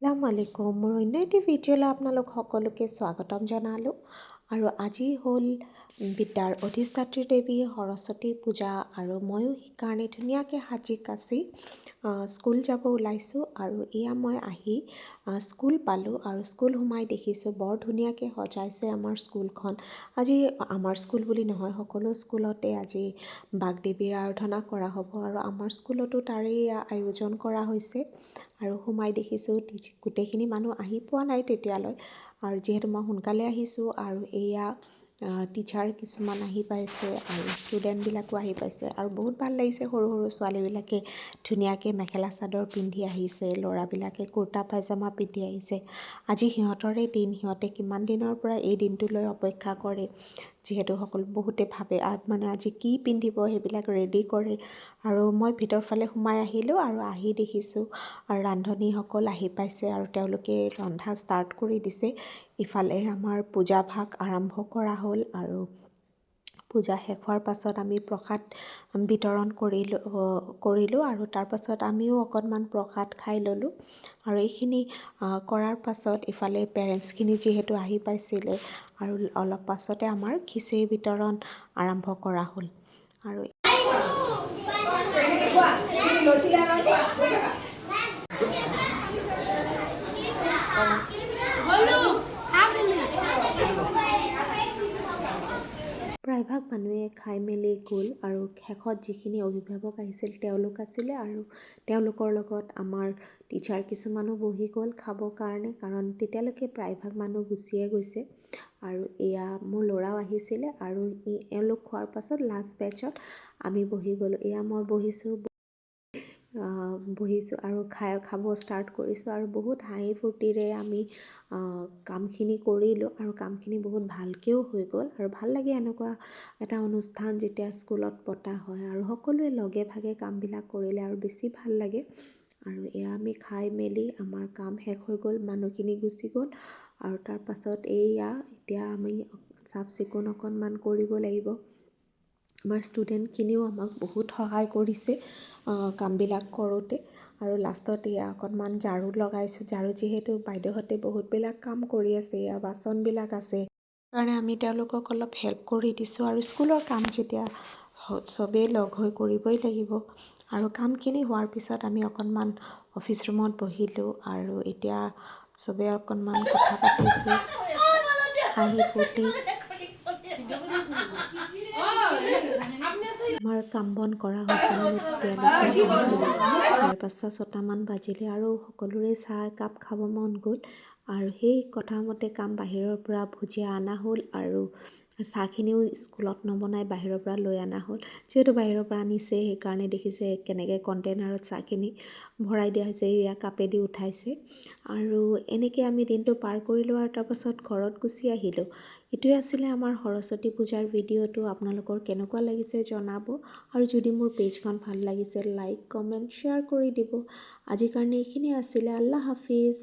আসসালামু আলাইকুম মোৰ অন্য এটি ভিডিঅ'লৈ আপোনালোক সকলোকে স্বাগতম জনালোঁ আৰু আজি হ'ল বিদ্যাৰ অধিষ্ঠাত্ৰী দেৱী সৰস্বতী পূজা আৰু ময়ো সেইকাৰণে ধুনীয়াকৈ সাজি কাচি স্কুল যাব ওলাইছোঁ আৰু এয়া মই আহি স্কুল পালোঁ আৰু স্কুল সোমাই দেখিছোঁ বৰ ধুনীয়াকৈ সজাইছে আমাৰ স্কুলখন আজি আমাৰ স্কুল বুলি নহয় সকলো স্কুলতে আজি বাগদেৱীৰ আৰাধনা কৰা হ'ব আৰু আমাৰ স্কুলতো তাৰেই আয়োজন কৰা হৈছে আৰু সোমাই দেখিছোঁ গোটেইখিনি মানুহ আহি পোৱা নাই তেতিয়ালৈ আৰু যিহেতু মই সোনকালে আহিছোঁ আৰু এয়া টিচাৰ কিছুমান আহি পাইছে আৰু ষ্টুডেণ্টবিলাকো আহি পাইছে আৰু বহুত ভাল লাগিছে সৰু সৰু ছোৱালীবিলাকে ধুনীয়াকৈ মেখেলা চাদৰ পিন্ধি আহিছে ল'ৰাবিলাকে কুৰ্তা পায়জামা পিন্ধি আহিছে আজি সিহঁতৰে দিন সিহঁতে কিমান দিনৰ পৰা এই দিনটোলৈ অপেক্ষা কৰে যিহেতু সকলো বহুতে ভাবে মানে আজি কি পিন্ধিব সেইবিলাক ৰেডি কৰে আৰু মই ভিতৰ ফালে সোমাই আহিলোঁ আৰু আহি দেখিছোঁ আৰু ৰান্ধনীসকল আহি পাইছে আৰু তেওঁলোকে ৰন্ধা ষ্টাৰ্ট কৰি দিছে ইফালে আমাৰ পূজা ভাগ আৰম্ভ কৰা হ'ল আৰু পূজা শেষ হোৱাৰ পাছত আমি প্ৰসাদ বিতৰণ কৰিলোঁ আৰু তাৰ পাছত আমিও অকণমান প্ৰসাদ খাই ল'লোঁ আৰু এইখিনি কৰাৰ পাছত ইফালে পেৰেণ্টছখিনি যিহেতু আহি পাইছিলে আৰু অলপ পাছতে আমাৰ খিচিৰি বিতৰণ আৰম্ভ কৰা হ'ল আৰু প্ৰায়ভাগ মানুহে খাই মেলি গ'ল আৰু শেষত যিখিনি অভিভাৱক আহিছিল তেওঁলোক আছিলে আৰু তেওঁলোকৰ লগত আমাৰ টিচাৰ কিছুমানো বহি গ'ল খাবৰ কাৰণে কাৰণ তেতিয়ালৈকে প্ৰায়ভাগ মানুহ গুচিয়ে গৈছে আৰু এয়া মোৰ ল'ৰাও আহিছিলে আৰু এওঁলোক খোৱাৰ পাছত লাষ্ট বেটছত আমি বহি গ'লোঁ এয়া মই বহিছোঁ আৰু খাব ষ্টাৰ্ট কৰিছোঁ আৰু বহুত হাঁহি ফূৰ্তিৰে আমি কামখিনি কৰিলোঁ আৰু কামখিনি বহুত ভালকৈও হৈ গ'ল আৰু ভাল লাগে এনেকুৱা এটা অনুষ্ঠান যেতিয়া স্কুলত পতা হয় আৰু সকলোৱে লগে ভাগে কামবিলাক কৰিলে আৰু বেছি ভাল লাগে আৰু এয়া আমি খাই মেলি আমাৰ কাম শেষ হৈ গ'ল মানুহখিনি গুচি গ'ল আৰু তাৰ পাছত এতিয়া আমি চাফ চিকুণ অকণমান কৰিব লাগিব আমাৰ ষ্টুডেণ্টখিনিও আমাক বহুত সহায় কৰিছে কামবিলাক কৰোঁতে আৰু লাষ্টত এয়া অকণমান ঝাৰু লগাইছোঁ ঝাৰু যিহেতু বাইদেউহঁতে বহুতবিলাক কাম কৰি আছে এয়া বাচনবিলাক আছে কাৰণে আমি তেওঁলোকক অলপ হেল্প কৰি দিছোঁ আৰু স্কুলৰ কাম যেতিয়া চবেই লগ হৈ কৰিবই লাগিব আৰু কামখিনি হোৱাৰ পিছত আমি অকণমান অফিচ ৰুমত বহিলোঁ আৰু এতিয়া চবেই অকণমান কথা পাতিছোঁ হাঁহি ফূৰ্তি আমাৰ কাম বন কৰা হৈছে মানে তেতিয়ালৈকে 5:30-6টামান বাজিলে আৰু সকলোৰে চাহ একাপ খাব মন গ'ল আৰু সেই কথা মতে কাম বাহিৰৰ পৰা ভুজিয়া অনা হ'ল আৰু চাহখিনিও স্কুলত নবনাই বাহিৰৰ পৰা লৈ অনা হ'ল যিহেতু বাহিৰৰ পৰা আনিছে সেইকাৰণে দেখিছে কেনেকৈ কণ্টেইনাৰত চাহখিনি ভৰাই দিয়া হৈছে এয়া কাপেদি উঠাইছে আৰু এনেকৈ আমি দিনটো পাৰ কৰিলোঁ আৰু তাৰপাছত ঘৰত গুচি আহিলোঁ এইটোৱে আছিলে আমাৰ সৰস্বতী পূজাৰ ভিডিঅ'টো আপোনালোকৰ কেনেকুৱা লাগিছে জনাব আৰু যদি মোৰ পেজখন ভাল লাগিছে লাইক কমেণ্ট শ্বেয়াৰ কৰি দিব আজিৰ কাৰণে এইখিনি আছিলে আল্লাহ হাফিজ